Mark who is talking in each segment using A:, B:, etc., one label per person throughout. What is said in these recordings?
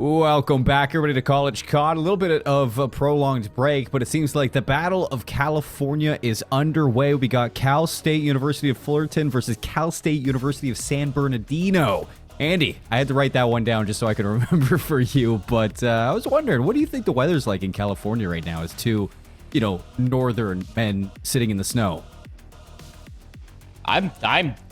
A: Welcome back, everybody, to College COD. A little bit of a prolonged break, but it seems like the Battle of California is underway. We got Cal State University of Fullerton versus Cal State University of San Bernardino. Andy, I had to write that one down just so I could remember for you, but I was wondering, what do you think the weather's like in California right now as two, northern men sitting in the snow?
B: I'm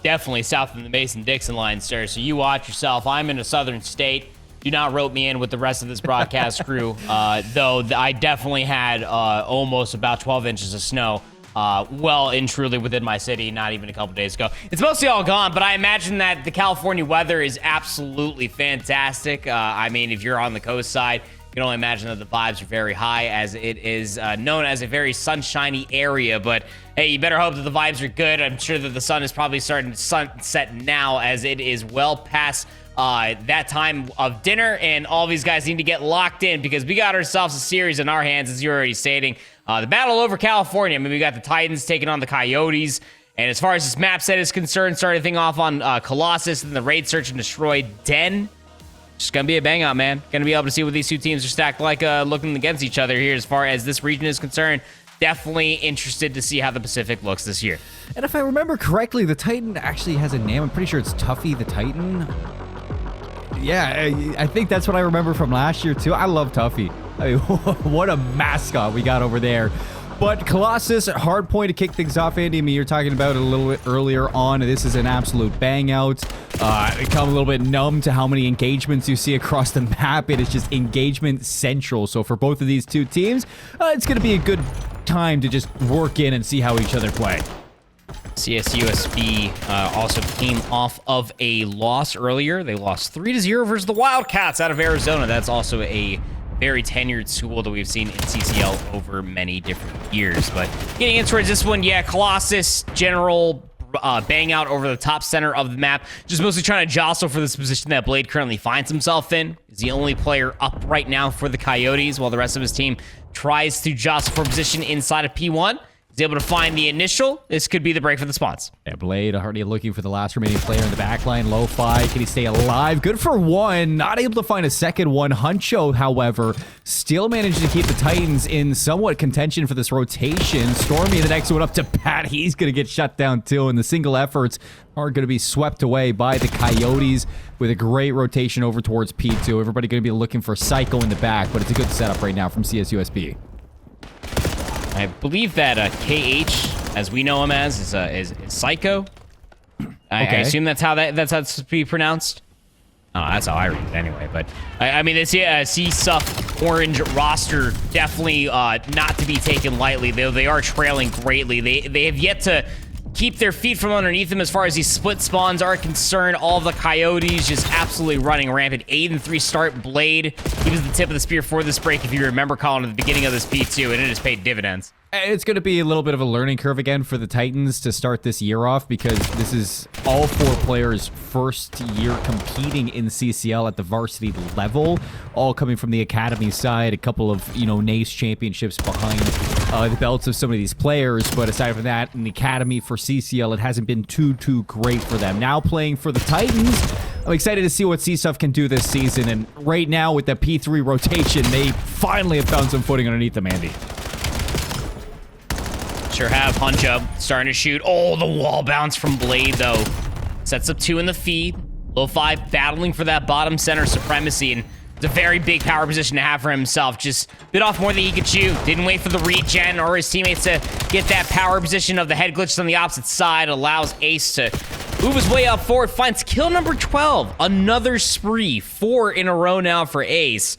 B: definitely south of the Mason-Dixon line, sir, so you watch yourself. I'm in a southern state. Do not rope me in with the rest of this broadcast crew, though I definitely had almost about 12 inches of snow well and truly within my city not even a couple days ago. It's mostly all gone, but I imagine that the California weather is absolutely fantastic. I mean, if you're on the coast side, you can only imagine that the vibes are very high, as it is known as a very sunshiny area. But hey, you better hope that the vibes are good. I'm sure that the sun is probably starting to sunset now, as it is well past that time of dinner, and all these guys need to get locked in because we got ourselves a series in our hands, as you're already stating. The battle over California. I mean, we got the Titans taking on the Coyotes. And as far as this map set is concerned, starting thing off on Colossus and the Raid Search and Destroy Den. Just gonna be a bang out, man. Gonna be able to see what these two teams are stacked like, looking against each other here as far as this region is concerned. Definitely interested to see how the Pacific looks this year.
A: And if I remember correctly, the Titan actually has a name. I'm pretty sure it's Tuffy the Titan. Yeah, I think that's what I remember from last year, too. I love Tuffy. I mean, what a mascot we got over there. But Colossus, hard point to kick things off, Andy. I mean, you're talking about it a little bit earlier on. This is an absolute bang out. Become a little bit numb to how many engagements you see across the map. It is just engagement central. So for both of these two teams, it's going to be a good time to just work in and see how each other play.
B: CSUSB also came off of a loss earlier. They lost 3-0 versus the Wildcats out of Arizona. That's also a very tenured school that we've seen in CCL over many different years. But getting in towards this one, yeah, Colossus, general bang out over the top center of the map. Just mostly trying to jostle for this position that Blade currently finds himself in. He's the only player up right now for the Coyotes, while the rest of his team tries to jostle for position inside of P1. He's able to find the initial. This could be the break for the spawns.
A: Yeah, Blade already looking for the last remaining player in the backline. Lo-Fi, can he stay alive? Good for one. Not able to find a second one. Huncho, however, still managed to keep the Titans in somewhat contention for this rotation. Stormy, the next one up to Pat. He's going to get shut down too, and the single efforts are going to be swept away by the Coyotes with a great rotation over towards P2. Everybody going to be looking for Psycho in the back, but it's a good setup right now from CSUSB.
B: I believe that KH, as we know him as, is Psycho. I assume that's how that's to be pronounced. Oh, that's how I read it anyway. But I mean, this CSUF orange roster definitely not to be taken lightly. They are trailing greatly. They have yet to keep their feet from underneath them as far as these split spawns are concerned. All of the Coyotes just absolutely running rampant. 8-3 start. Blade, he was the tip of the spear for this break, if you remember, Colin, at the beginning of this P2, and it has paid dividends.
A: It's going to be a little bit of a learning curve again for the Titans to start this year off, because this is all four players' first year competing in CCL at the varsity level, all coming from the academy side. A couple of, NACE championships behind the belts of some of these players, but aside from that, in the academy for CCL, it hasn't been too great for them. Now playing for the Titans, I'm excited to see what CSUF can do this season, and right now with the P3 rotation, they finally have found some footing underneath them, Andy.
B: Sure have. Huncho starting to shoot. Oh, the wall bounce from Blade, though. Sets up 2 in the feed. Lo-Fi battling for that bottom center supremacy, and it's a very big power position to have for himself. Just bit off more than he could chew. Didn't wait for the regen or his teammates to get that power position of the head glitches on the opposite side. Allows Ace to move his way up forward. Finds kill number 12. Another spree. 4 in a row now for Ace,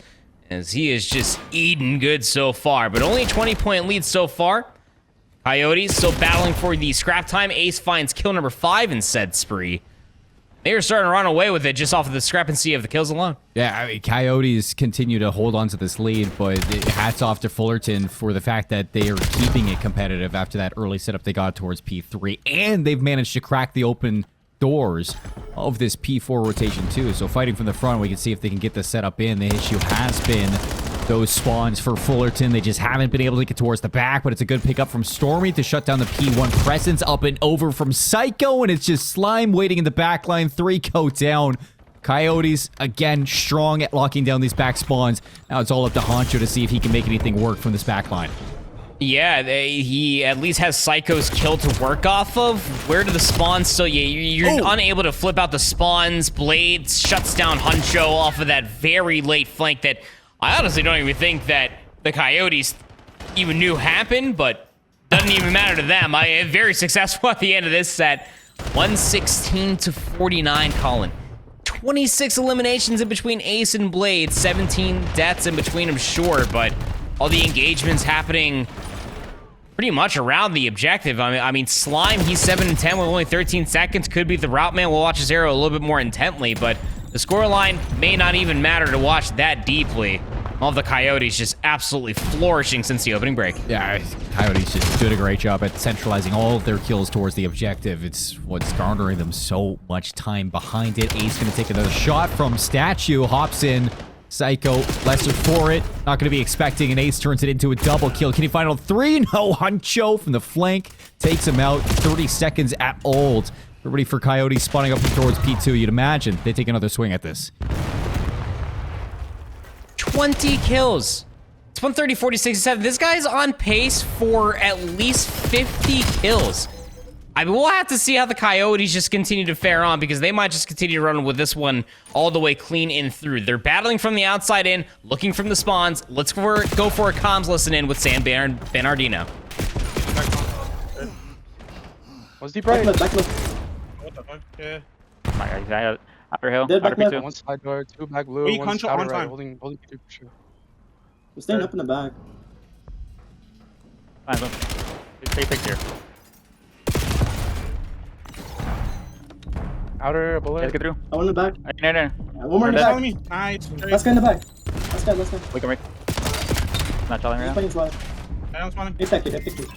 B: as he is just eating good so far. But only a 20-point lead so far. Coyotes still battling for the scrap time. Ace finds kill number 5 in said spree. They are starting to run away with it just off of the discrepancy of the kills alone.
A: Yeah, I mean, Coyotes continue to hold on to this lead, but hats off to Fullerton for the fact that they are keeping it competitive after that early setup they got towards P3, and they've managed to crack the open doors of this P4 rotation too. So fighting from the front, we can see if they can get the setup in. The issue has been those spawns for Fullerton. They just haven't been able to get towards the back, but it's a good pickup from Stormy to shut down the P1 presence. Up and over from Psycho, and it's just Slime waiting in the back line. 3 go down. Coyotes, again, strong at locking down these back spawns. Now it's all up to Honcho to see if he can make anything work from this back line.
B: Yeah, he at least has Psycho's kill to work off of. Where do the spawns still? Yeah, you're unable to flip out the spawns. Blades shuts down Huncho off of that very late flank that I honestly don't even think that the Coyotes even knew happened, but doesn't even matter to them. Very successful at the end of this set. 116 to 49, Colin. 26 eliminations in between Ace and Blade. 17 deaths in between them, sure, but all the engagements happening pretty much around the objective. I mean, Slime, he's 7 and 10 with only 13 seconds. Could be the route man. We'll watch his arrow a little bit more intently, but the scoreline may not even matter to watch that deeply. All of the Coyotes just absolutely flourishing since the opening break.
A: Yeah, Coyotes just doing a great job at centralizing all of their kills towards the objective. It's what's garnering them so much time behind it. Ace gonna take another shot from Statue, hops in. Psycho, lesser for it. Not going to be expecting an Ace, turns it into a double kill. Can he find all 3? No, Huncho from the flank takes him out. 30 seconds at old. Everybody for Coyotes spawning up towards P2. You'd imagine they take another swing at this.
B: 20 kills. It's 130, 46, 7. This guy's on pace for at least 50 kills. I mean, we'll have to see how the Coyotes just continue to fare on, because they might just continue to run with this one all the way clean in through. They're battling from the outside in, looking from the spawns. Let's go for a comms listen in with San Bernardino.
C: What's deep right?
D: Back left.
C: What the fuck? Yeah.
E: My God, he's out. Upper hill,
D: Dead
E: outer
D: back left.
E: P2.
C: One side door, 2 back blue,
F: Weak
C: one
F: huncho,
C: outer
F: on
C: right,
F: time.
C: holding P2 for sure.
D: We're staying up in the back.
E: Fine, boom. Stay fixed here.
C: Outer bullet.
E: Guys, get through.
D: I want in the back.
E: No.
D: Yeah, one more in the
E: They're
D: back.
F: Follow me. Nice.
D: Last guy in the back. Last guy.
E: Wake him right. Not telling right
D: He's
E: now.
D: playing slide.
F: I don't spawn him.
D: Hit that kid. Hit that kid.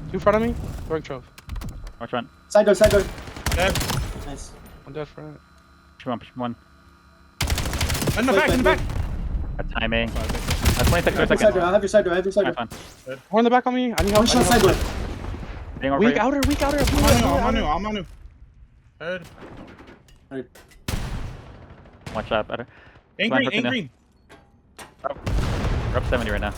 C: 2 in front of me. Throwing trove.
E: Watch front.
D: Side door.
F: Dead.
D: Nice.
C: One dead front.
E: Push one.
F: In the back, in the back.
E: Got timing. 20 seconds.
D: Side door. I have your side door.
E: Alright, fine.
C: More in the back on me. I need help.
D: One shot side door.
E: Hitting over for
C: Weak
E: you.
C: outer, weak outer.
F: I'm on you. Dead.
D: Alright.
E: Watch out, better.
F: In
E: Fine,
F: green, in
E: looking
F: green.
E: We're up 70 right now.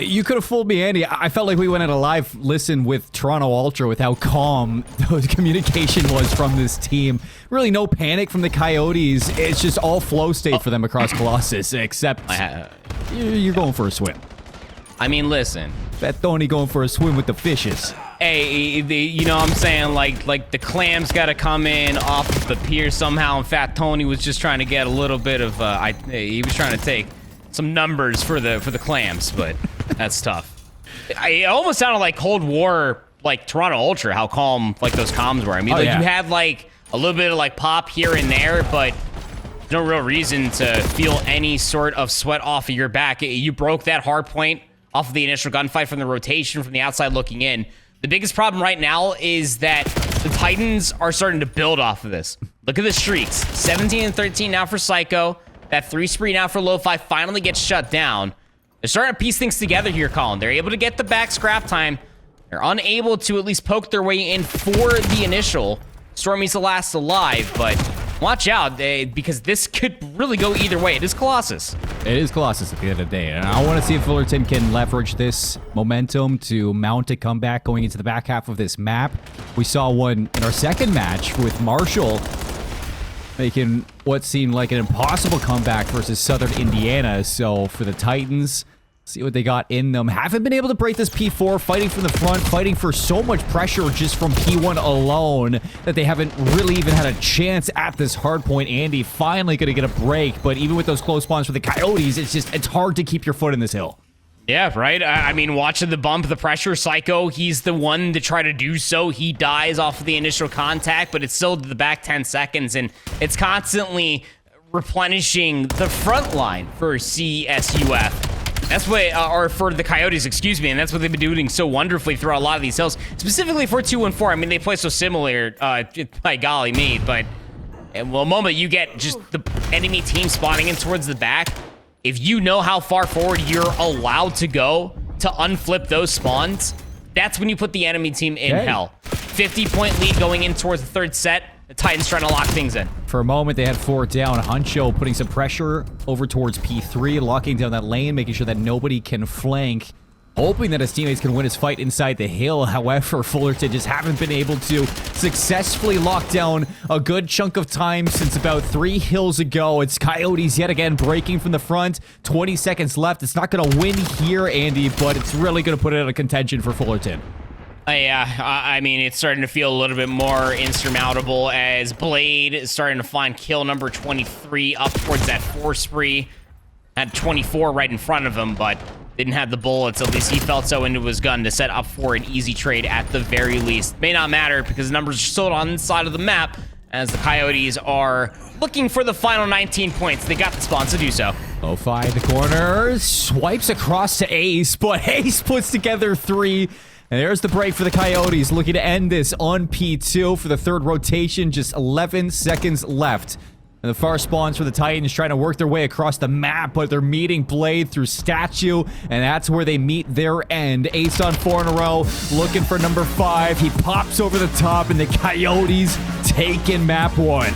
A: You could have fooled me, Andy. I felt like we went at a live listen with Toronto Ultra with how calm the communication was from this team. Really no panic from the Coyotes. It's just all flow state for them across Colossus, except you're going for a swim.
B: I mean, listen.
A: That Tony going for a swim with the fishes.
B: Hey, you know what I'm saying? Like the clams got to come in off of the pier somehow, and Fat Tony was just trying to get a little bit of, he was trying to take some numbers for the clams, but that's tough. It almost sounded like Cold War, like Toronto Ultra, how calm like those comms were. I mean,
A: Oh,
B: like
A: yeah.
B: you had like a little bit of like pop here and there, but no real reason to feel any sort of sweat off of your back. You broke that hard point off of the initial gunfight from the rotation from the outside looking in. The biggest problem right now is that the Titans are starting to build off of this. Look at the streaks. 17 and 13 now for Psycho. That 3 spree now for Lo-Fi finally gets shut down. They're starting to piece things together here, Colin. They're able to get the back scrap time. They're unable to at least poke their way in for the initial. Stormy's the last alive, but watch out, because this could really go either way. It is Colossus.
A: It is Colossus at the end of the day, and I want to see if Fullerton can leverage this momentum to mount a comeback going into the back half of this map. We saw one in our second match with Marshall making what seemed like an impossible comeback versus Southern Indiana. So for the Titans, see what they got in them. Haven't been able to break this P4, fighting from the front, fighting for so much pressure just from P1 alone that they haven't really even had a chance at this hard point. Andy finally going to get a break, but even with those close spawns for the Coyotes, it's hard to keep your foot in this hill.
B: Yeah, right? I mean, watching the bump, the pressure, Psycho, he's the one to try to do so. He dies off of the initial contact, but it's still the back 10 seconds, and it's constantly replenishing the front line for CSUF. That's what, or for the Coyotes, excuse me, and that's what they've been doing so wonderfully throughout a lot of these hills, specifically for 2 and 4. I mean, they play so similar, by golly me, but well, the moment you get just the enemy team spawning in towards the back, if you know how far forward you're allowed to go to unflip those spawns, that's when you put the enemy team in hell. 50-point lead going in towards the third set. The Titans trying to lock things in.
A: For a moment, they had 4 down. Huncho putting some pressure over towards P3, locking down that lane, making sure that nobody can flank, hoping that his teammates can win his fight inside the hill. However, Fullerton just haven't been able to successfully lock down a good chunk of time since about 3 hills ago. It's Coyotes yet again breaking from the front. 20 seconds left. It's not going to win here, Andy, but it's really going to put it out of contention for Fullerton.
B: Yeah, I mean, it's starting to feel a little bit more insurmountable as Blade is starting to find kill number 23 up towards that 4 spree. Had 24 right in front of him, but didn't have the bullets. At least he felt so into his gun to set up for an easy trade at the very least. May not matter because the numbers are still on the side of the map as the Coyotes are looking for the final 19 points. They got the spawns to do so.
A: Lo-Fi in the corner, swipes across to Ace, but Ace puts together 3. And there's the break for the Coyotes, looking to end this on P2 for the third rotation. Just 11 seconds left. And the far spawns for the Titans trying to work their way across the map, but they're meeting Blade through Statue, and that's where they meet their end. Ace on 4 in a row, looking for number 5. He pops over the top, and the Coyotes taking map 1.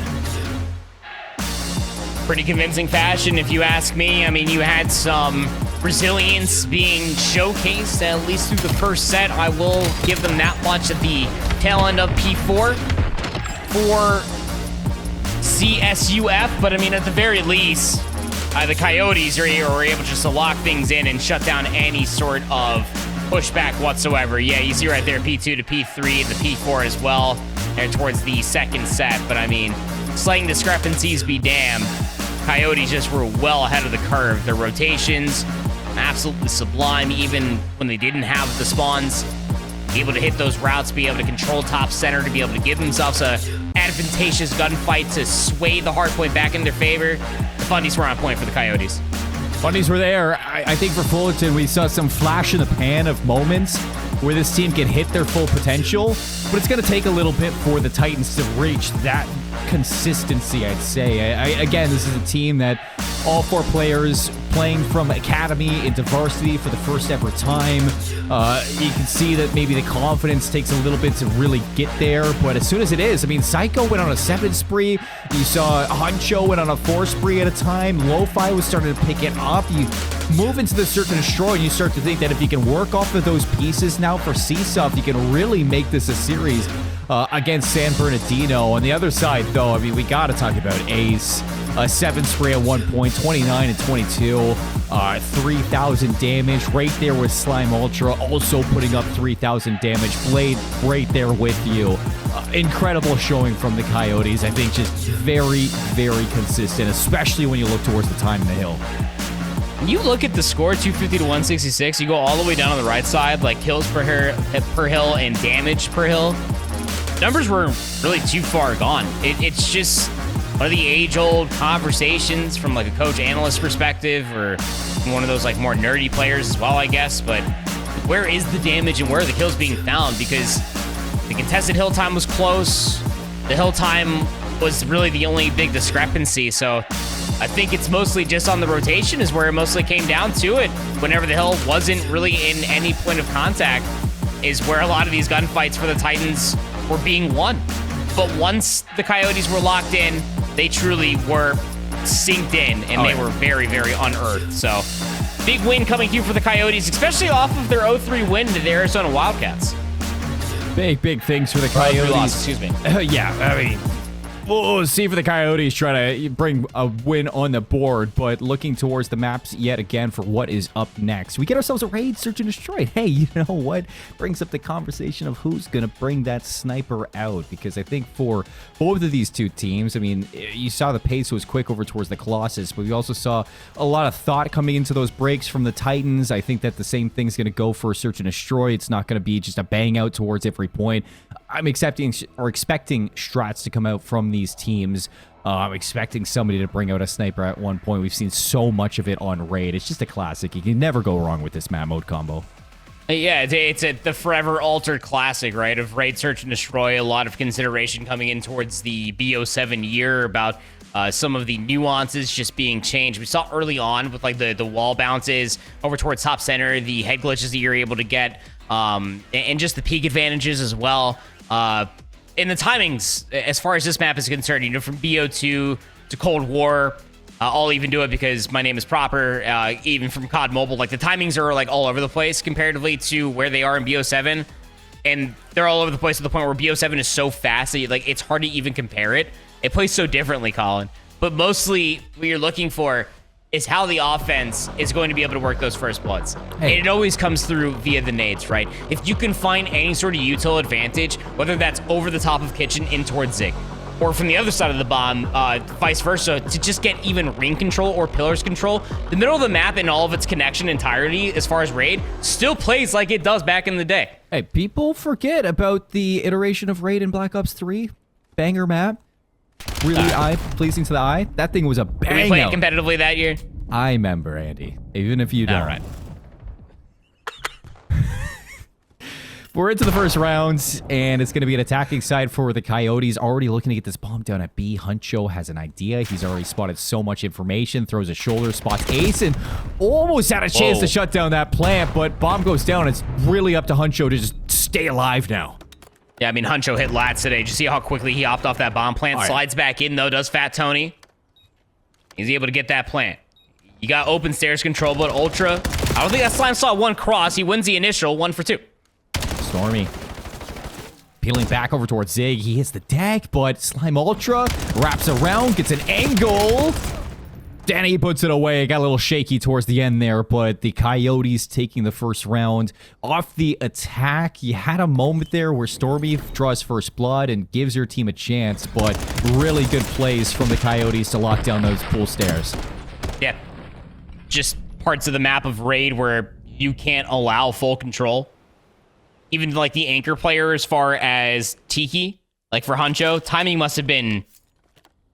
B: Pretty convincing fashion, if you ask me. I mean, you had some resilience being showcased, at least through the first set. I will give them that much at the tail end of P4 for CSUF, but I mean, at the very least, the Coyotes are able just to lock things in and shut down any sort of pushback whatsoever. Yeah, you see right there, P2 to P3, the P4 as well, and towards the second set. But I mean, slaying discrepancies be damned. Coyotes just were well ahead of the curve. Their rotations, absolutely sublime, even when they didn't have the spawns. Able to hit those routes, be able to control top center, to be able to give themselves a advantageous gunfight to sway the hardpoint back in their favor. The fundies were on point for the Coyotes.
A: Fundies were there. I think for Fullerton, we saw some flash in the pan of moments where this team can hit their full potential, but it's going to take a little bit for the Titans to reach that consistency, I'd say. Again, this is a team that all 4 players playing from academy into varsity for the first ever time. You can see that maybe the confidence takes a little bit to really get there, but as soon as it is, I mean, Psycho went on a 7 spree. You saw Huncho went on a 4 spree at a time. Lo-Fi was starting to pick it up. You move into the search and destroy, and you start to think that if you can work off of those pieces now for CSUF, you can really make this a series against San Bernardino. On the other side, though, I mean, we got to talk about Ace. 7 spray at 1 point, 29 and 22, 3,000 damage. Right there with Slime Ultra, also putting up 3,000 damage. Blade right there with you. Incredible showing from the Coyotes. I think just very, very consistent, especially when you look towards the time in the hill.
B: When you look at the score, 250 to 166, you go all the way down on the right side, like kills per hill and damage per hill. Numbers were really too far gone. It's just one of the age-old conversations from like a coach-analyst perspective, or one of those like more nerdy players as well, I guess. But where is the damage and where are the kills being found? Because the contested hill time was close. The hill time was really the only big discrepancy. So I think it's mostly just on the rotation is where it mostly came down to it. Whenever the hill wasn't really in any point of contact is where a lot of these gunfights for the Titans were being won. But once the Coyotes were locked in, they truly were synced in, and they were very, very unearthed. So big win coming through for the Coyotes, especially off of their 0-3 win to the Arizona Wildcats.
A: Big things for the Coyotes.
B: Loss, excuse me.
A: Yeah, I mean, we'll see for the Coyotes try to bring a win on the board, but looking towards the maps yet again for what is up next. We get ourselves a raid, search and destroy. Hey, you know what? Brings up the conversation of who's going to bring that sniper out, because I think for both of these two teams, I mean, you saw the pace was quick over towards the Colossus, but we also saw a lot of thought coming into those breaks from the Titans. I think that the same thing's going to go for search and destroy. It's not going to be just a bang out towards every point. I'm expecting strats to come out from these teams. I'm expecting somebody to bring out a sniper at one point. We've seen so much of it on Raid. It's just a classic. You can never go wrong with this map mode combo.
B: Yeah, it's the forever altered classic, right? Of Raid, Search, and Destroy. A lot of consideration coming in towards the BO7 year about some of the nuances just being changed. We saw early on with like the wall bounces over towards top center, the head glitches that you're able to get, and just the peak advantages as well. In the timings, as far as this map is concerned, you know, from BO2 to Cold War, I'll even do it because my name is proper, even from COD Mobile, like the timings are like all over the place comparatively to where they are in BO7. And they're all over the place to the point where BO7 is so fast that like it's hard to even compare it. It plays so differently, Colin. But mostly what you're looking for is how the offense is going to be able to work those first bloods.
A: Hey.
B: And it always comes through via the nades, right? If you can find any sort of util advantage, whether that's over the top of Kitchen in towards Zig, or from the other side of the bomb, vice versa, to just get even ring control or pillars control, the middle of the map in all of its connection entirety, as far as Raid, still plays like it does back in the day.
A: Hey, people forget about the iteration of Raid in Black Ops 3. Banger map. Really eye-pleasing to the eye. That thing was a
B: Did we
A: bang
B: play it
A: out.
B: competitively that year?
A: I remember, Andy. Even if you don't.
B: All right.
A: We're into the first round, and it's going to be an attacking side for the Coyotes. Already looking to get this bomb down at B. Huncho has an idea. He's already spotted so much information. Throws a shoulder, spots Ace, and almost had a chance to shut down that plant, but bomb goes down. It's really up to Huncho to just stay alive now.
B: Yeah, I mean, Huncho hit lats today. Did you see how quickly he hopped off that bomb plant? Slides back in, though, does Fat Tony. He's able to get that plant. You got open stairs control, but Ultra. I don't think that Slime saw one cross. He wins the initial 1 for 2.
A: Stormy peeling back over towards Zig. He hits the deck, but Slime Ultra wraps around, gets an angle. Danny puts it away. Got a little shaky towards the end there, but the Coyotes taking the first round off the attack. You had a moment there where Stormy draws first blood and gives your team a chance, but really good plays from the Coyotes to lock down those pool stairs.
B: Yeah. Just parts of the map of Raid where you can't allow full control. Even like the anchor player as far as Tiki, like for Huncho, timing must have been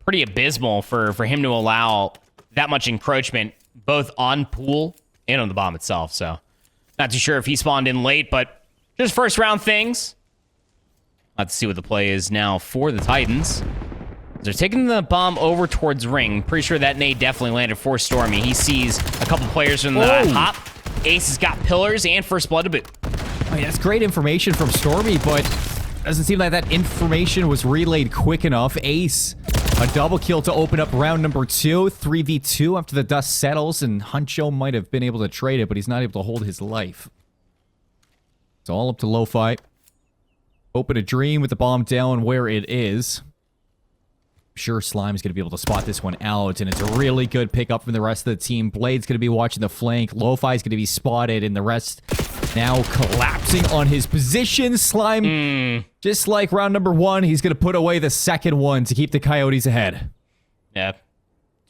B: pretty abysmal for him to allow that much encroachment, both on pool and on the bomb itself. So not too sure if he spawned in late, but just first round things. Let's see what the play is now for the Titans. They're taking the bomb over towards ring. Pretty sure that nade definitely landed for Stormy. He sees a couple players from the hop. Ace has got pillars and first blood to boot.
A: I mean, that's great information from Stormy, but doesn't seem like that information was relayed quick enough. Ace, a double kill to open up round number 2, 3v2 after the dust settles, and Huncho might have been able to trade it, but he's not able to hold his life. It's all up to Lo-Fi. Open a dream with the bomb down where it is. I'm sure Slime's going to be able to spot this one out, and it's a really good pickup from the rest of the team. Blade's going to be watching the flank. Lo-Fi's going to be spotted, and the rest now collapsing on his position. Slime, just like round number 1, he's going to put away the second one to keep the Coyotes ahead.
B: Yeah.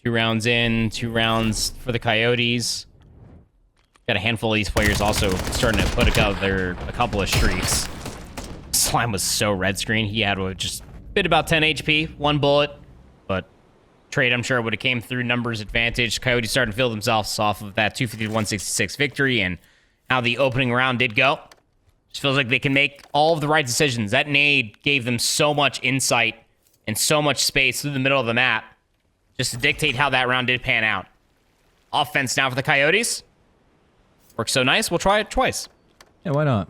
B: 2 rounds in, 2 rounds for the Coyotes. Got a handful of these players also starting to put together a couple of streaks. Slime was so red screen. He had just bit about 10 HP, 1 bullet, but trade, I'm sure, would have came through numbers advantage. Coyotes starting to feel themselves off of that 250-166 victory and how the opening round did go. Just feels like they can make all of the right decisions. That nade gave them so much insight and so much space through the middle of the map just to dictate how that round did pan out. Offense now for the Coyotes. Works so nice, we'll try it twice.
A: Yeah, why not?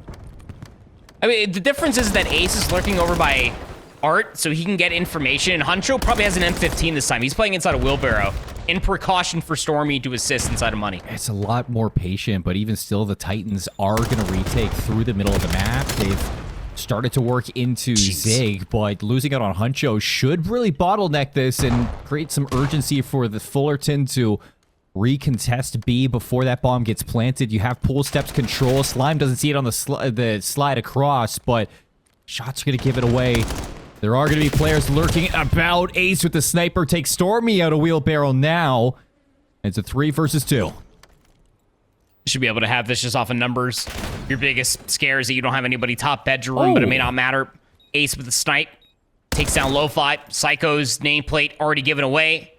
B: I mean, the difference is that Ace is lurking over by Art, so he can get information. And Huncho probably has an M15 this time. He's playing inside a wheelbarrow in precaution for Stormy to assist inside of money.
A: It's a lot more patient, but even still, the Titans are going to retake through the middle of the map. They've started to work into Zig, but losing out on Huncho should really bottleneck this and create some urgency for the Fullerton to recontest B before that bomb gets planted. You have pool steps control. Slime doesn't see it on the slide across, but shots are going to give it away. There are going to be players lurking about. Ace with the sniper takes Stormy out of wheelbarrow now. It's a 3 versus 2.
B: You should be able to have this just off of numbers. Your biggest scare is that you don't have anybody top bedroom, but it may not matter. Ace with the snipe. Takes down Lo-Fi. Psycho's nameplate already given away.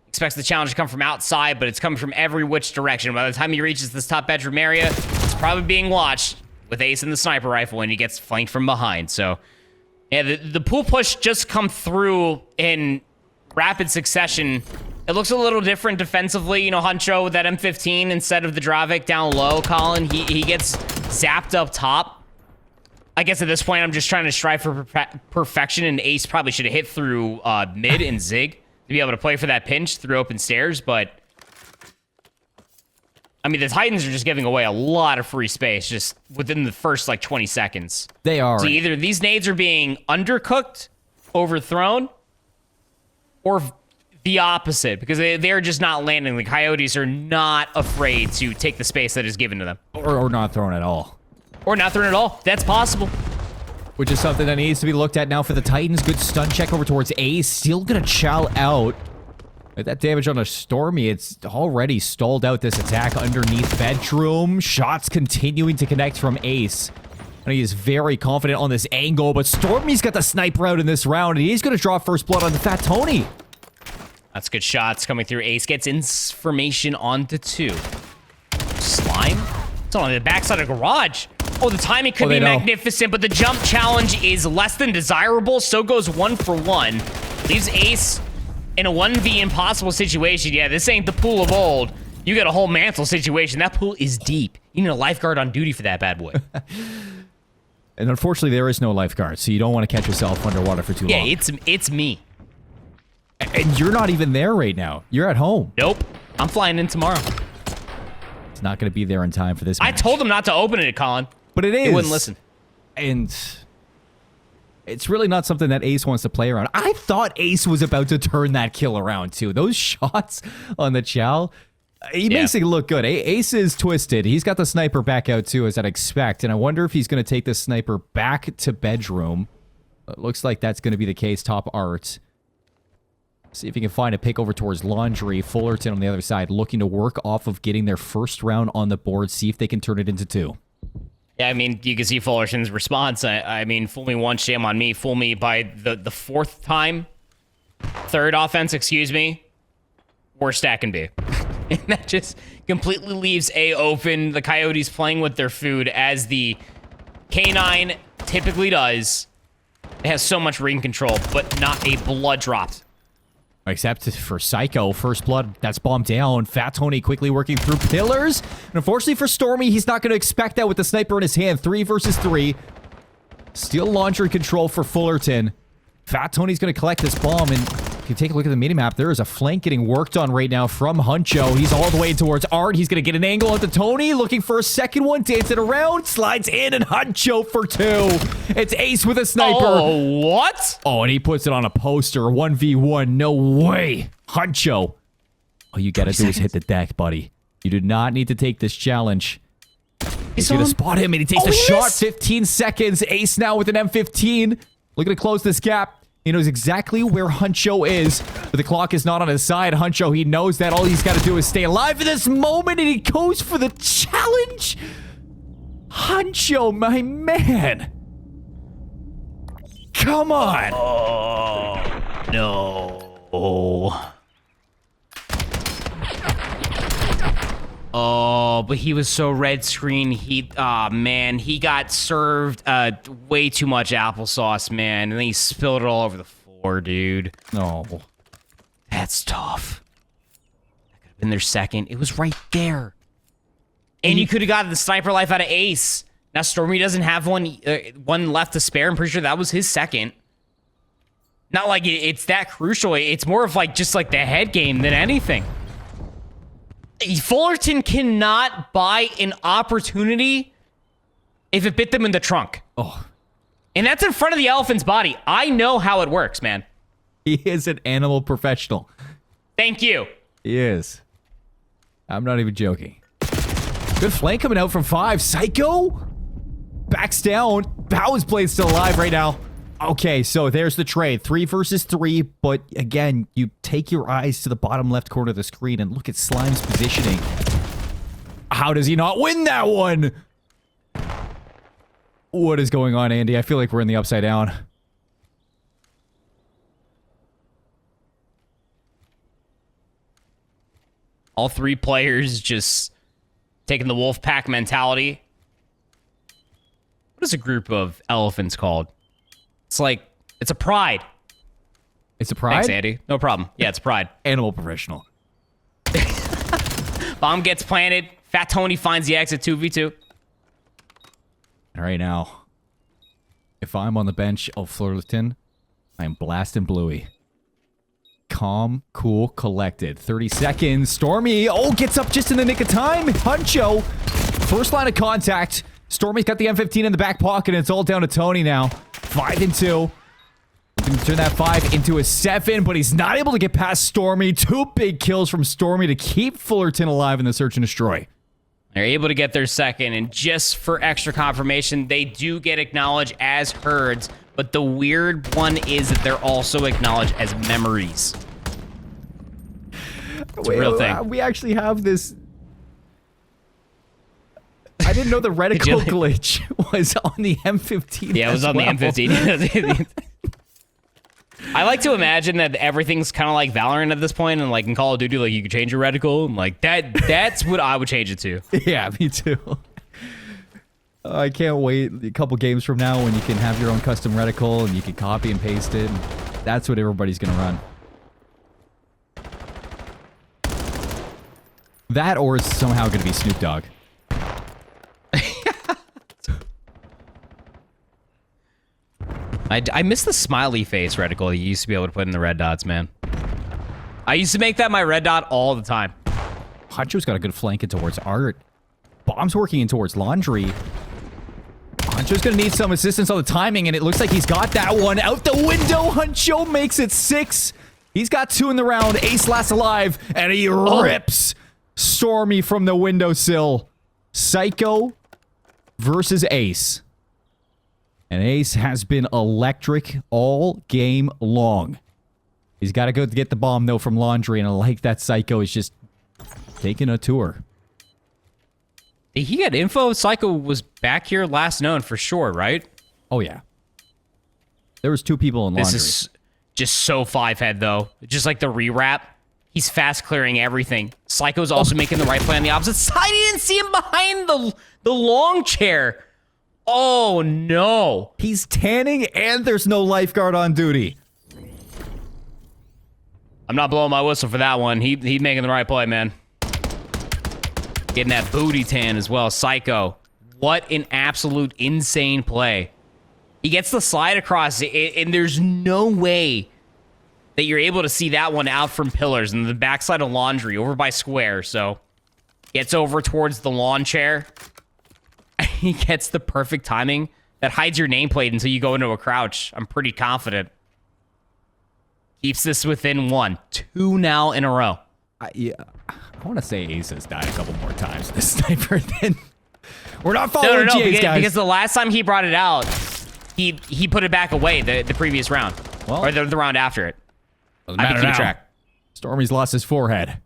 B: Expects the challenge to come from outside, but it's coming from every which direction. By the time he reaches this top bedroom area, it's probably being watched with Ace and the sniper rifle, and he gets flanked from behind. So, yeah, the pool push just come through in rapid succession. It looks a little different defensively. You know, Huncho with that M15 instead of the Dravik down low, Colin. He gets zapped up top. I guess at this point, I'm just trying to strive for perfection, and Ace probably should have hit through mid and Zig to be able to play for that pinch through open stairs, but... I mean, the Titans are just giving away a lot of free space just within the first, like, 20 seconds.
A: They are.
B: So either these nades are being undercooked, overthrown, or the opposite, because they're just not landing. The Coyotes are not afraid to take the space that is given to them.
A: Or not thrown at all.
B: Or not thrown at all. That's possible.
A: Which is something that needs to be looked at now for the Titans. Good stun check over towards Ace. Still gonna chow out. With that damage on a Stormy, it's already stalled out this attack underneath bedroom. Shots continuing to connect from Ace. And he is very confident on this angle, but Stormy's got the sniper out in this round, and he's gonna draw first blood on the Fat Tony.
B: That's good shots coming through. Ace gets information onto 2. Slime? It's on the backside of garage. Oh, the timing could be magnificent, but the jump challenge is less than desirable. So goes 1 for 1. Leaves Ace in a 1v impossible situation. Yeah, this ain't the pool of old. You got a whole mantle situation. That pool is deep. You need a lifeguard on duty for that bad boy.
A: And unfortunately, there is no lifeguard, so you don't want to catch yourself underwater for too long.
B: Yeah, it's me.
A: And you're not even there right now. You're at home.
B: Nope. I'm flying in tomorrow.
A: It's not going to be there in time for this match.
B: I told him not to open it, Colin.
A: But it is.
B: He wouldn't listen.
A: And it's really not something that Ace wants to play around. I thought Ace was about to turn that kill around, too. Those shots on the Chow, he makes it look good. Ace is twisted. He's got the sniper back out, too, as I'd expect. And I wonder if he's going to take the sniper back to bedroom. It looks like that's going to be the case. Top art. See if he can find a pick over towards Laundry. Fullerton on the other side, looking to work off of getting their first round on the board. See if they can turn it into 2.
B: Yeah, I mean, you can see Fullerton's response. I mean, fool me once, shame on me. Fool me by the 4th time. 3rd offense, excuse me. Worst stat can be. And that just completely leaves A open. The Coyotes playing with their food as the K9 typically does. It has so much ring control, but not a blood drop.
A: Except for Psycho, first blood, that's bombed down. Fat Tony quickly working through pillars. And unfortunately for Stormy, he's not going to expect that with the sniper in his hand. 3 versus 3. Still launcher control for Fullerton. Fat Tony's going to collect this bomb, and if you take a look at the minimap, there is a flank getting worked on right now from Huncho. He's all the way towards Art. He's going to get an angle onto Tony, looking for a second one, dancing around, slides in, and Huncho for 2. It's Ace with a sniper.
B: Oh, what?
A: Oh, and he puts it on a poster. 1v1. No way. Huncho. All you got to do is hit the deck, buddy. You do not need to take this challenge. He's going to spot him, and he takes a shot. 15 seconds. Ace now with an M15. Looking to close this gap. He knows exactly where Huncho is, but the clock is not on his side. Huncho, he knows that all he's got to do is stay alive in this moment, and he goes for the challenge. Huncho, my man. Come on.
B: Oh, no. Oh, but he was so red screen. Man, he got served way too much applesauce, man. And then he spilled it all over the floor, dude.
A: No.
B: That's tough. That could have been their second. It was right there. And you could have gotten the sniper life out of Ace. Now, Stormy doesn't have one left to spare. I'm pretty sure that was his second. Not like it's that crucial. It's more of like just like the head game than anything. Fullerton cannot buy an opportunity if it bit them in the trunk.
A: Oh.
B: And that's in front of the elephant's body. I know how it works, man.
A: He is an animal professional.
B: Thank you.
A: He is. I'm not even joking. Good flank coming out from 5. Psycho backs down. Bow's blade still alive right now. Okay, so there's the trade. 3 versus 3, but again, you take your eyes to the bottom left corner of the screen and look at Slime's positioning. How does he not win that one? What is going on, Andy? I feel like we're in the upside down.
B: All 3 players just taking the wolf pack mentality. What is a group of elephants called? It's like, it's a pride.
A: It's a pride?
B: Thanks, Andy. No problem. Yeah, it's pride.
A: Animal professional.
B: Bomb gets planted. Fat Tony finds the exit 2v2.
A: All right, now. If I'm on the bench of Fullerton, I'm blasting Bluey. Calm, cool, collected. 30 seconds. Stormy, oh, gets up just in the nick of time. Huncho, first line of contact. Stormy's got the M15 in the back pocket, and it's all down to Tony now. 5 and 2. Looking to turn that 5 into a 7, but he's not able to get past Stormy. 2 big kills from Stormy to keep Fullerton alive in the search and destroy.
B: They're able to get their second, and just for extra confirmation, they do get acknowledged as herds, but the weird one is that they're also acknowledged as memories. It's a real thing.
A: We actually have this. I didn't know the reticle glitch was on the M15.
B: Yeah, it was on the M15. I like to imagine that everything's kind of like Valorant at this point, and like in Call of Duty, like you can change your reticle, and like that's what I would change it to.
A: Yeah, me too. I can't wait a couple games from now when you can have your own custom reticle and you can copy and paste it. And that's what everybody's gonna run. That or it's somehow gonna be Snoop Dogg.
B: I miss the smiley face reticle you used to be able to put in the red dots, man. I used to make that my red dot all the time.
A: Honcho's got a good flank in towards Art. Bomb's working in towards Laundry. Honcho's gonna need some assistance on the timing, and it looks like he's got that one out the window. Honcho makes it 6. He's got 2 in the round. Ace lasts alive, and he rips Stormy from the windowsill. Psycho versus Ace. And Ace has been electric all game long. He's got to go get the bomb, though, from Laundry, and I like that Psycho is just taking a tour.
B: He got info. Psycho was back here last known for sure, right?
A: Oh, yeah. There was 2 people in Laundry.
B: This is just so 5-head, though. Just like the rewrap. He's fast clearing everything. Psycho's also making the right play on the opposite side. He didn't see him behind the long chair. Oh, no.
A: He's tanning, and there's no lifeguard on duty.
B: I'm not blowing my whistle for that one. He making the right play, man. Getting that booty tan as well. Psycho. What an absolute insane play. He gets the slide across, and there's no way that you're able to see that one out from pillars and the backside of Laundry over by Square. So gets over towards the lawn chair. He gets the perfect timing that hides your nameplate until you go into a crouch. I'm pretty confident. Keeps this within 1. 2 now in a row.
A: I want to say Ace has died a couple more times. This sniper, then we're not following GAs, guys.
B: Because the last time he brought it out, he put it back away the previous round.
A: Well,
B: or the round after it.
A: I can keep track. Stormy's lost his forehead.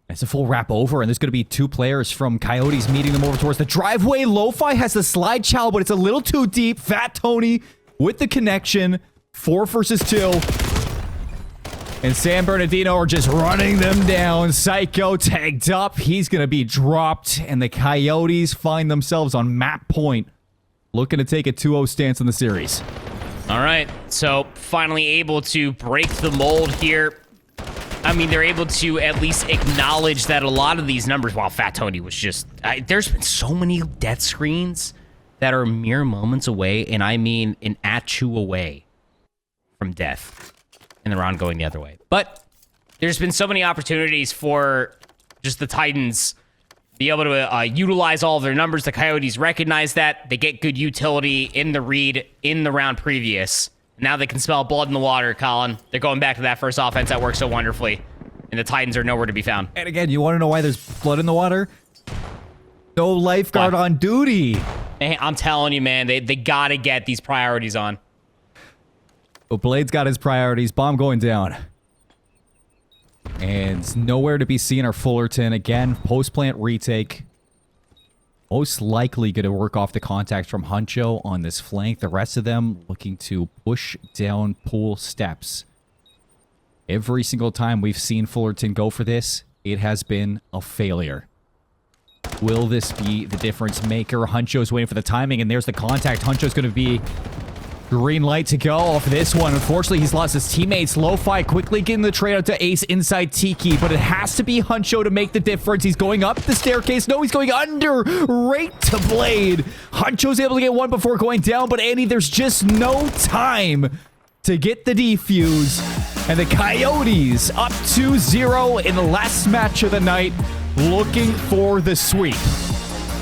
A: It's a full wrap over, and there's going to be 2 players from Coyotes meeting them over towards the driveway. Lo-Fi has the slide chow, but it's a little too deep. Fat Tony with the connection. 4 versus 2. And San Bernardino are just running them down. Psycho tagged up. He's going to be dropped, and the Coyotes find themselves on map point, looking to take a 2-0 stance in the series.
B: All right, so finally able to break the mold here. I mean, they're able to at least acknowledge that a lot of these numbers, while Fat Tony was just... there's been so many death screens that are mere moments away, and I mean an at-2 away from death in the round going the other way. But there's been so many opportunities for just the Titans be able to utilize all of their numbers. The Coyotes recognize that. They get good utility in the read in the round previous. Now they can smell blood in the water, Colin. They're going back to that first offense that worked so wonderfully. And the Titans are nowhere to be found.
A: And again, you want to know why there's blood in the water? No lifeguard on duty.
B: Hey, I'm telling you, man, they got to get these priorities on.
A: Well, Blade's got his priorities. Bomb going down. And nowhere to be seen are Fullerton. Again, post-plant retake. Most likely going to work off the contact from Huncho on this flank. The rest of them looking to push down pool steps. Every single time we've seen Fullerton go for this, it has been a failure. Will this be the difference maker? Huncho's waiting for the timing, and there's the contact. Huncho's going to be Green light to go off this one. Unfortunately, he's lost his teammates. Lo-Fi quickly getting the trade out to Ace inside Tiki, but it has to be Huncho to make the difference. He's going up the staircase. No, he's going under. Right to Blade. Huncho's able to get one before going down, but Andy, there's just no time to get the defuse. And the Coyotes up 2-0 in the last match of the night, looking for the sweep.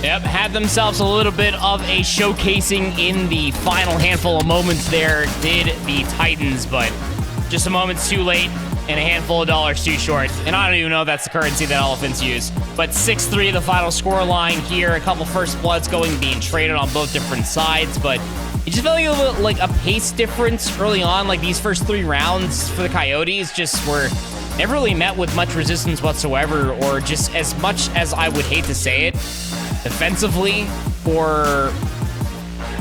B: Yep, had themselves a little bit of a showcasing in the final handful of moments there, did the Titans, but just a moment too late and a handful of dollars too short. And I don't even know if that's the currency that Elephants use. But 6-3 the final score line here. A couple first bloods being traded on both different sides, but it just felt like a little, like a pace difference early on. Like these first 3 rounds for the Coyotes just were never really met with much resistance whatsoever, or just as much as I would hate to say it, defensively for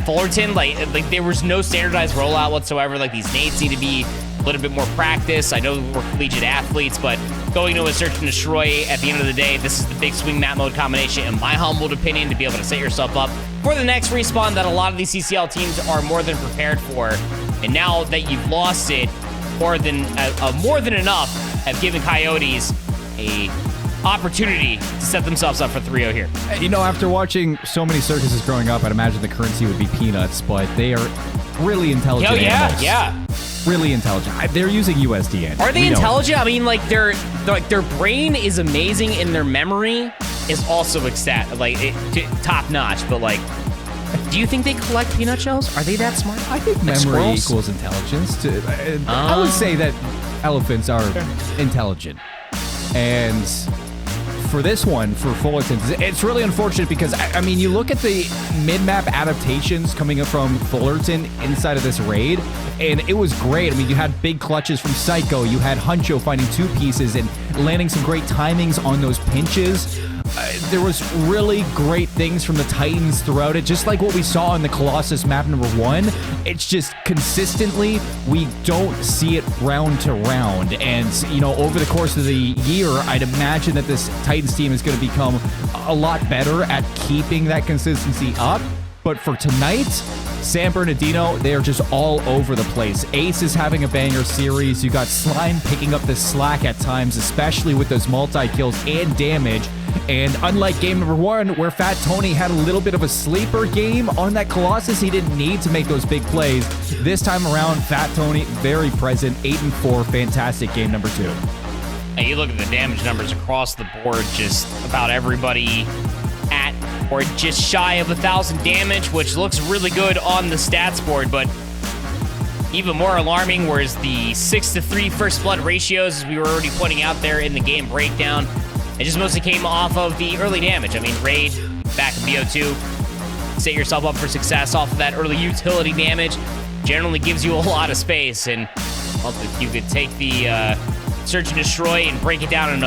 B: Fullerton, like there was no standardized rollout whatsoever. Like these nades need to be a little bit more practice. I know we're collegiate athletes, but going to a search and destroy at the end of the day, this is the big swing map mode combination, in my humbled opinion, to be able to set yourself up for the next respawn that a lot of these CCL teams are more than prepared for. And now that you've lost it, more than enough have given Coyotes a opportunity to set themselves up for 3-0 here.
A: You know, after watching so many circuses growing up, I'd imagine the currency would be peanuts, but they are really intelligent animals.
B: Yeah.
A: Really intelligent. They're using USDN.
B: Are they intelligent? I mean, like their brain is amazing, and their memory is also top notch. But like, do you think they collect peanut shells? Are they that smart?
A: I think memory equals intelligence. I would say that elephants are intelligent, and for this one, for Fullerton, it's really unfortunate because, I mean, you look at the mid-map adaptations coming up from Fullerton inside of this raid, and it was great. I mean, you had big clutches from Psycho. You had Huncho finding 2 pieces and landing some great timings on those pinches. There was really great things from the Titans throughout it, just like what we saw in the Colossus map number 1. It's just consistently, we don't see it round to round. And, you know, over the course of the year, I'd imagine that this Titans team is going to become a lot better at keeping that consistency up. But for tonight, San Bernardino, they are just all over the place. Ace is having a banger series. You got Slime picking up the slack at times, especially with those multi-kills and damage. And unlike game number 1, where Fat Tony had a little bit of a sleeper game on that Colossus, he didn't need to make those big plays. This time around, Fat Tony, very present, 8-4, fantastic game number 2.
B: Hey, you look at the damage numbers across the board, just about everybody at or just shy of 1,000 damage, which looks really good on the stats board, but even more alarming was the 6-3 first blood ratios, as we were already pointing out there in the game breakdown. It just mostly came off of the early damage. I mean, raid, back in BO2, set yourself up for success off of that early utility damage. Generally gives you a lot of space, and well, if you could take the search and destroy and break it down in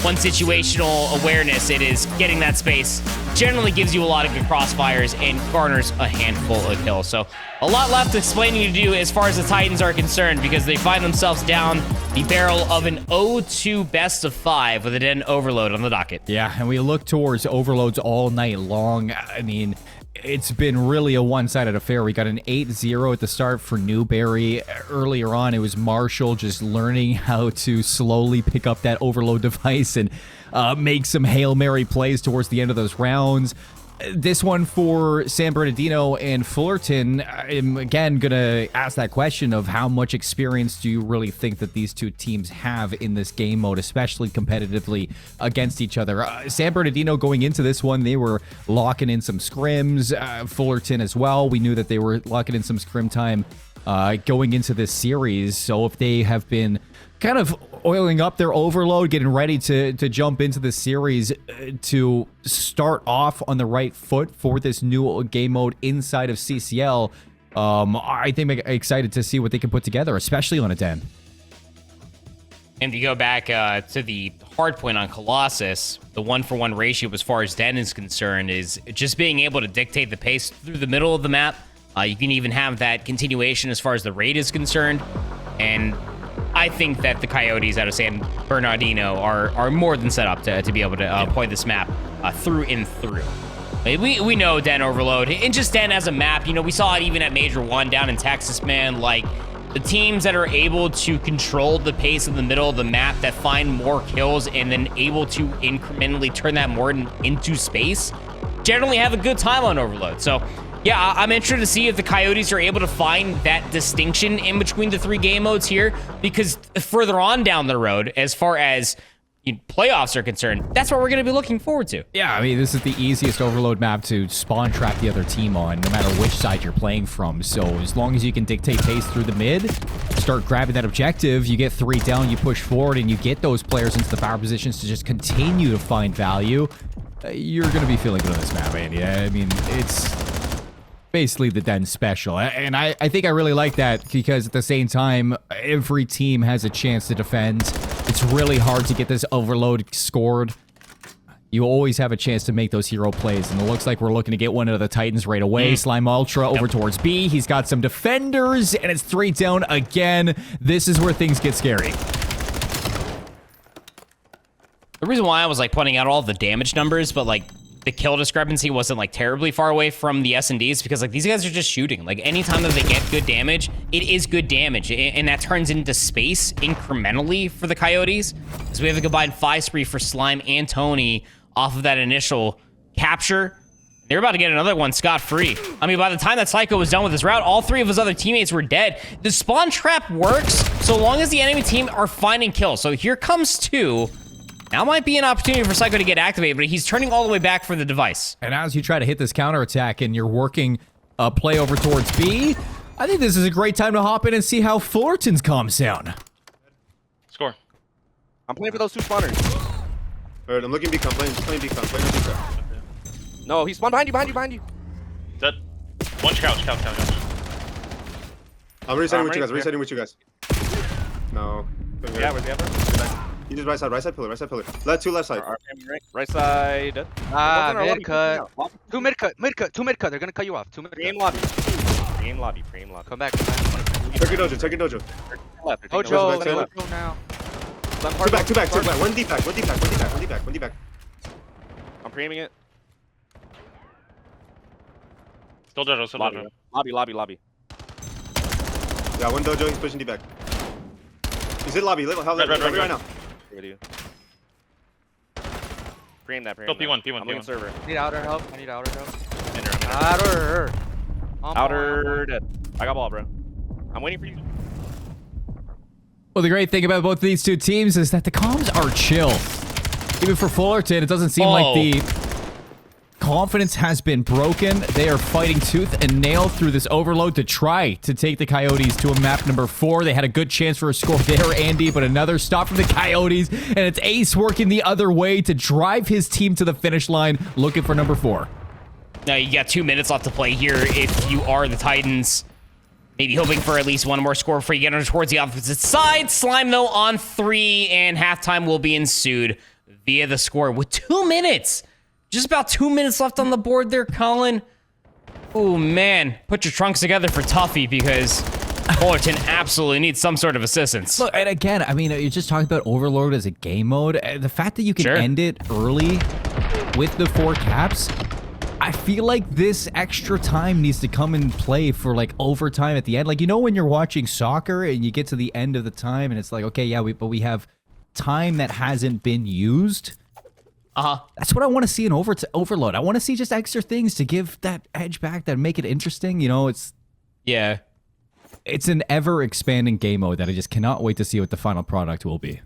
B: one situational awareness, it is getting that space. Generally gives you a lot of good crossfires and garners a handful of kills. So a lot left explaining to do as far as the Titans are concerned, because they find themselves down the barrel of an 0-2 best of 5 with a Den Overload on the docket.
A: Yeah, and we look towards overloads all night long. I mean, it's been really a one-sided affair. We got an 8-0 at the start for Newberry. Earlier on, it was Marshall just learning how to slowly pick up that overload device and make some Hail Mary plays towards the end of those rounds. This one for San Bernardino and Fullerton, I'm again going to ask that question of how much experience do you really think that these two teams have in this game mode, especially competitively against each other. San Bernardino going into this one, they were locking in some scrims. Fullerton as well. We knew that they were locking in some scrim time going into this series. So if they have been kind of oiling up their overload, getting ready to jump into the series to start off on the right foot for this new game mode inside of CCL, I think I'm excited to see what they can put together, especially on a Den.
B: And if you go back to the hard point on Colossus, the 1-for-1 ratio as far as Den is concerned is just being able to dictate the pace through the middle of the map. You can even have that continuation as far as the raid is concerned. And I think that the Coyotes out of San Bernardino are more than set up to be able to point this map through and through. We know Den Overload. And just Den as a map, you know, we saw it even at Major 1 down in Texas, man. Like, the teams that are able to control the pace in the middle of the map, that find more kills and then able to incrementally turn that more into space, generally have a good time on Overload. So, yeah, I'm interested to see if the Coyotes are able to find that distinction in between the 3 game modes here, because further on down the road, as far as playoffs are concerned, that's what we're going to be looking forward to.
A: Yeah, I mean, this is the easiest Overload map to spawn trap the other team on, no matter which side you're playing from. So as long as you can dictate pace through the mid, start grabbing that objective, you get 3 down, you push forward, and you get those players into the power positions to just continue to find value, you're going to be feeling good on this map, Andy. I mean, it's basically the Den special. And I think I really like that, because at the same time, every team has a chance to defend. It's really hard to get this Overload scored. You always have a chance to make those hero plays, and it looks like we're looking to get one of the Titans right away. Slime Ultra over towards B. He's got some defenders, and it's 3 down again. This is where things get scary.
B: The reason why I was like pointing out all the damage numbers, but like the kill discrepancy wasn't like terribly far away from the S&Ds, because like these guys are just shooting. Like anytime that they get good damage, it is good damage, and that turns into space incrementally for the Coyotes. So we have a combined 5 spree for Slime and Tony off of that initial capture. They're about to get another one scot-free. I mean, by the time that Psycho was done with his route, all 3 of his other teammates were dead. The spawn trap works so long as the enemy team are finding kills. So here comes 2. Now might be an opportunity for Psycho to get activated, but he's turning all the way back for the device.
A: And as you try to hit this counterattack and you're working a play over towards B, I think this is a great time to hop in and see how Fullerton's calms down.
G: Score.
H: I'm playing for those 2 spawners.
I: Alright, I'm looking B-com, playing B-com, playing B-com.
H: No, he spawned behind you.
G: Dead. One couch.
I: I'm resetting with you guys, No.
H: Yeah, where's the other?
I: You just right side pillar. Left 2 left side.
H: Right side.
J: Mid cut. 2 mid cut. 2 mid cut. They're gonna cut you off. 2 mid cut.
H: Frame lobby.
J: Come back.
I: Take your dojo.
H: Left.
J: Hojo now.
I: 2 back. 1 deep back.
H: I'm framing it.
G: Still dojo.
H: Lobby.
I: Yeah, 1 dojo, he's pushing deep back. He's in lobby,
G: Red.
I: right now.
H: Frame that.
G: Still P1.
H: I'm looking server.
J: I need outer help.
H: Outer dead. I got ball, bro. I'm waiting for you.
A: Well, the great thing about both of these 2 teams is that the comms are chill. Even for Fullerton, it doesn't seem like the confidence has been broken. They are fighting tooth and nail through this Overload to try to take the Coyotes to a map number 4. They had a good chance for a score there, Andy, but another stop from the Coyotes, and it's Ace working the other way to drive his team to the finish line, looking for number 4.
B: Now you got 2 minutes left to play here if you are the Titans. Maybe hoping for at least one more score before you get towards the opposite side. Slime, though, on 3, and halftime will be ensued via the score with 2 minutes. Just about 2 minutes left on the board there, Colin. Oh, man. Put your trunks together for Tuffy, because Fullerton absolutely needs some sort of assistance.
A: Look, and again, I mean, you're just talking about Overload as a game mode. The fact that you can end it early with the 4 caps, I feel like this extra time needs to come in play for, like, overtime at the end. Like, you know when you're watching soccer and you get to the end of the time and it's like, okay, yeah, but we have time that hasn't been used? That's what I want to see in Overload. I want to see just extra things to give that edge back, that make it interesting. You know, it's an ever-expanding game mode that I just cannot wait to see what the final product will be.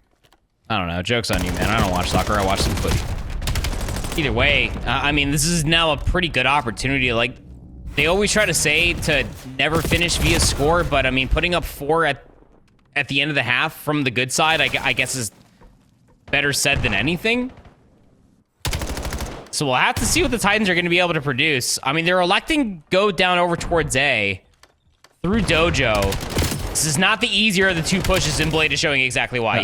B: I don't know. Joke's on you, man. I don't watch soccer. I watch some footy. Either way, I mean, this is now a pretty good opportunity. Like, they always try to say to never finish via score, but, I mean, putting up 4 at the end of the half from the good side, I guess is better said than anything. So we'll have to see what the Titans are going to be able to produce. I mean, they're electing go down over towards A through Dojo. This is not the easier of the 2 pushes, and Blade is showing exactly why.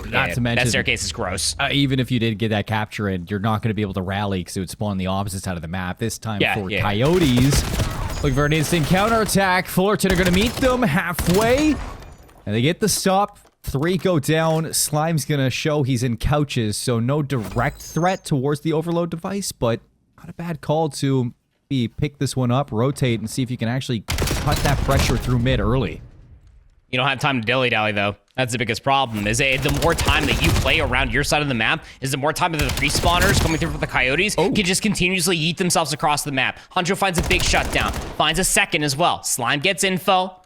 A: Not to mention,
B: that staircase is gross.
A: Even if you did get that capture in, you're not going to be able to rally because it would spawn the opposite side of the map. This time for Coyotes. Looking for an instant counterattack. Fullerton are going to meet them halfway. And they get the stop. 3 go down. Slime's going to show he's in couches, so no direct threat towards the Overload device, but not a bad call to pick this one up, rotate, and see if you can actually cut that pressure through mid early.
B: You don't have time to dilly-dally, though. That's the biggest problem, is the more time that you play around your side of the map, is the more time that the respawners coming through for the Coyotes can just continuously yeet themselves across the map. Huncho finds a big shutdown, finds a second as well. Slime gets info.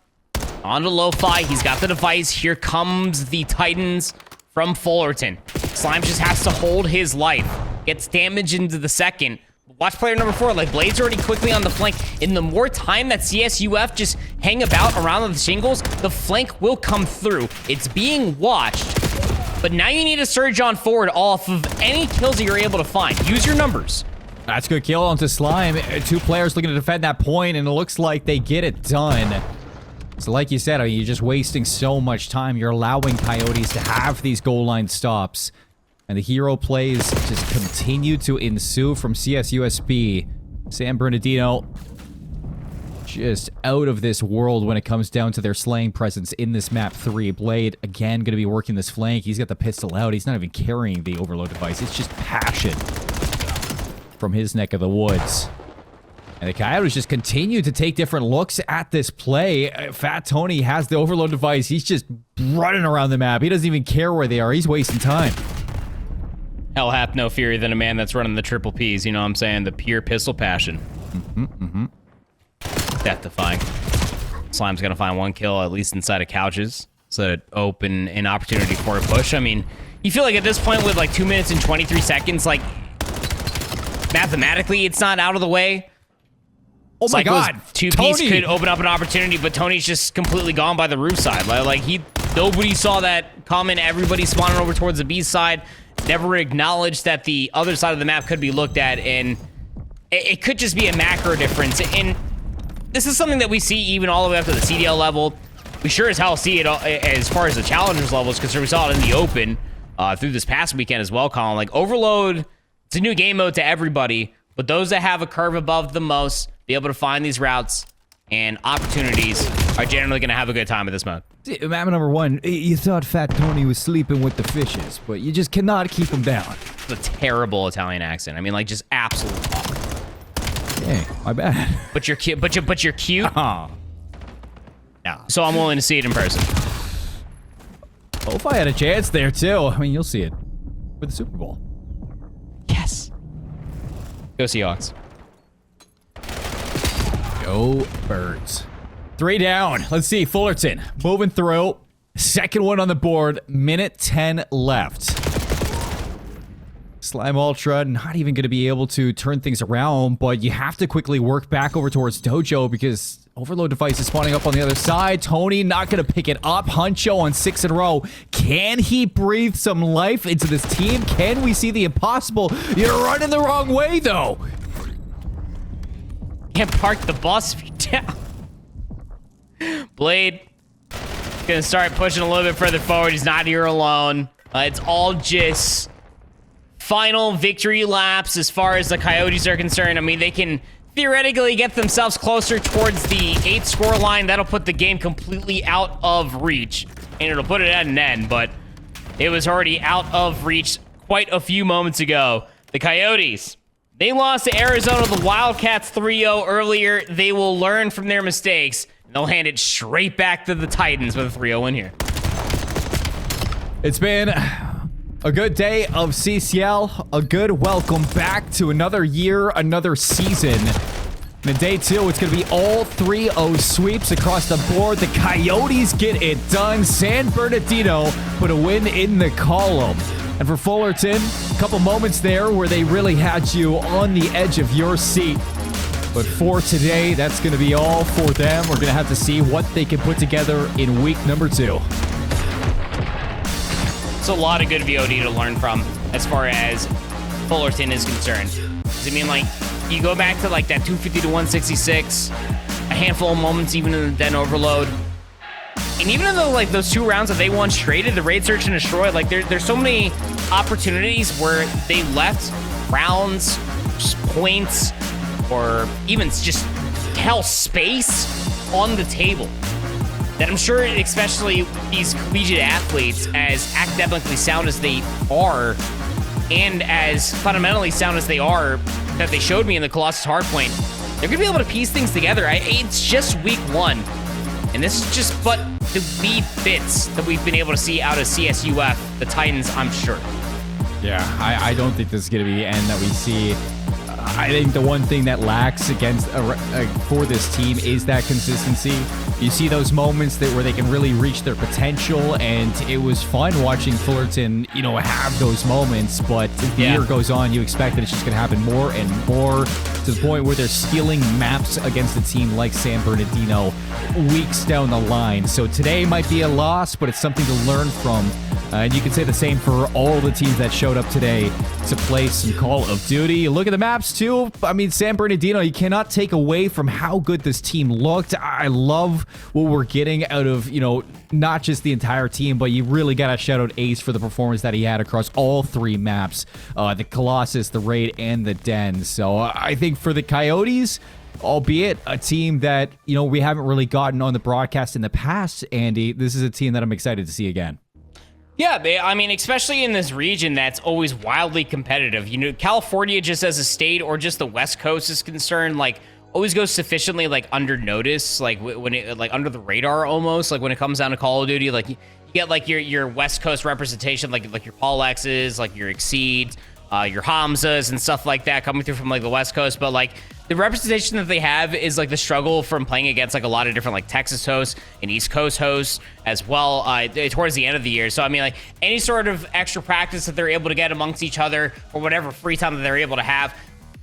B: On to Lo-Fi, he's got the device. Here comes the Titans from Fullerton. Slime just has to hold his life. Gets damage into the second. Watch player number 4, like Blade's already quickly on the flank. And the more time that CSUF just hang about around the shingles, the flank will come through. It's being watched, but now you need to surge on forward off of any kills that you're able to find. Use your numbers.
A: That's a good kill onto Slime. 2 players looking to defend that point, and it looks like they get it done. So like you said, you're just wasting so much time. You're allowing Coyotes to have these goal line stops. And the hero plays just continue to ensue from CSUSB. San Bernardino just out of this world when it comes down to their slaying presence in this map 3. Blade, again, going to be working this flank. He's got the pistol out. He's not even carrying the overload device. It's just passion from his neck of the woods. And the Coyotes just continue to take different looks at this play. Fat Tony has the overload device. He's just running around the map. He doesn't even care where they are. He's wasting time.
B: Hell hath no fury than a man that's running the triple Ps, you know what I'm saying? The pure pistol passion. Death-defying. Slime's gonna find 1 kill, at least inside of couches, so that open an opportunity for a push. I mean, you feel like at this point with like 2 minutes and 23 seconds, like, mathematically, it's not out of the way.
A: Oh my God,
B: 2 Ps could open up an opportunity, but Tony's just completely gone by the roof side. Like nobody saw that coming. Everybody spawning over towards the B side. Never acknowledged that the other side of the map could be looked at, and it could just be a macro difference. And this is something that we see even all the way up to the CDL level. We sure as hell see it as far as the challengers levels, because we saw it in the open through this past weekend as well, Colin. Like, Overload, it's a new game mode to everybody, but those that have a curve above the most, be able to find these routes and opportunities, are generally going to have a good time with this mode.
A: Map number 1, you thought Fat Tony was sleeping with the fishes, but you just cannot keep him down.
B: It's a terrible Italian accent. I mean, like, just absolute awful.
A: Hey, my bad.
B: But you're cute. But you're cute.
A: Yeah.
B: So I'm willing to see it in person.
A: If I had a chance there too. I mean, you'll see it with the Super Bowl.
B: Yes. Go Seahawks.
A: Go Birds. 3 down. Let's see. Fullerton moving through. Second one on the board. Minute 10 left. Slime Ultra not even going to be able to turn things around, but you have to quickly work back over towards Dojo because overload device is spawning up on the other side. Tony not going to pick it up. Huncho on 6 in a row. Can he breathe some life into this team? Can we see the impossible? You're running the wrong way, though.
B: Can't park the bus down. Blade gonna start pushing a little bit further forward. He's not here alone. It's all just final victory laps as far as the Coyotes are concerned. I mean, they can theoretically get themselves closer towards the 8th score line. That'll put the game completely out of reach, and it'll put it at an end, but it was already out of reach quite a few moments ago. The Coyotes, they lost to Arizona, the Wildcats 3-0 earlier. They will learn from their mistakes. They'll hand it straight back to the Titans with a 3-0 win here.
A: It's been a good day of CCL, a good welcome back to another year, another season. And in day 2, it's going to be all 3-0 sweeps across the board. The Coyotes get it done. San Bernardino put a win in the column. And for Fullerton, a couple moments there where they really had you on the edge of your seat. But for today, that's going to be all for them. We're going to have to see what they can put together in week number 2.
B: It's a lot of good VOD to learn from as far as Fullerton is concerned. I mean, like, you go back to like that 250 to 166, a handful of moments even in the Den Overload. And even though like those 2 rounds that they won straight at the Raid Search and Destroy, like there's so many opportunities where they left rounds, just points, or even just hell space on the table. That I'm sure, especially these collegiate athletes, as academically sound as they are, and as fundamentally sound as they are, that they showed me in the Colossus Hardpoint, they're gonna be able to piece things together. It's just week 1, and this is just but the wee bits that we've been able to see out of CSUF, the Titans, I'm sure.
A: Yeah, I don't think this is going to be the end that we see. I think the one thing that lacks against for this team is that consistency. You see those moments where they can really reach their potential, and it was fun watching Fullerton, have those moments. But as the year goes on, you expect that it's just going to happen more and more to the point where they're stealing maps against a team like San Bernardino weeks down the line. So today might be a loss, but it's something to learn from. And you can say the same for all the teams that showed up today to play some Call of Duty. Look at the maps, too. I mean, San Bernardino, you cannot take away from how good this team looked. I love what we're getting out of, not just the entire team, but you really got to shout out Ace for the performance that he had across all 3 maps. The Colossus, the Raid, and the Den. So I think for the Coyotes, albeit a team that, we haven't really gotten on the broadcast in the past, Andy, this is a team that I'm excited to see again.
B: Yeah, I mean, especially in this region that's always wildly competitive. California just as a state or just the West Coast is concerned, always goes sufficiently under notice, when it under the radar almost, when it comes down to Call of Duty, you get your West Coast representation, like your Paul X's, your Exceed, your Hamzas and stuff like that coming through from the West Coast, but the representation that they have is the struggle from playing against a lot of different Texas hosts and East Coast hosts as well towards the end of the year. So I mean, any sort of extra practice that they're able to get amongst each other or whatever free time that they're able to have,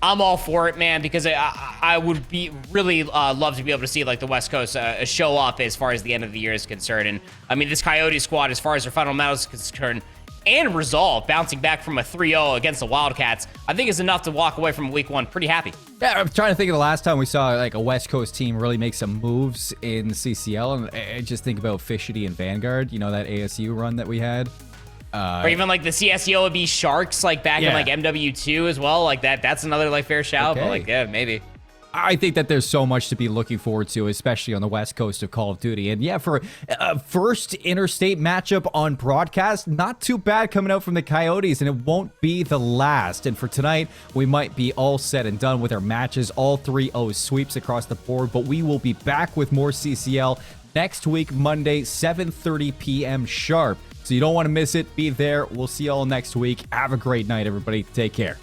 B: I'm all for it, man, because I would be really love to be able to see the West Coast show up as far as the end of the year is concerned. And I mean, this Coyote squad, as far as their fundamentals is concerned, and resolve, bouncing back from a 3-0 against the Wildcats, I think is enough to walk away from week 1 pretty happy.
A: Yeah, I'm trying to think of the last time we saw a West Coast team really make some moves in CCL, and I just think about Fishity and Vanguard, that ASU run that we had.
B: Or even the CSULB Sharks back in MW2 as well. That's another fair shout,
A: okay.
B: But yeah, maybe.
A: I think that there's so much to be looking forward to, especially on the West Coast of Call of Duty. And yeah, for a first interstate matchup on broadcast, not too bad coming out from the Coyotes, and it won't be the last. And for tonight, we might be all set and done with our matches, all 3-0 sweeps across the board, but we will be back with more CCL next week, Monday, 7:30 p.m. sharp. So you don't want to miss it. Be there. We'll see you all next week. Have a great night, everybody. Take care.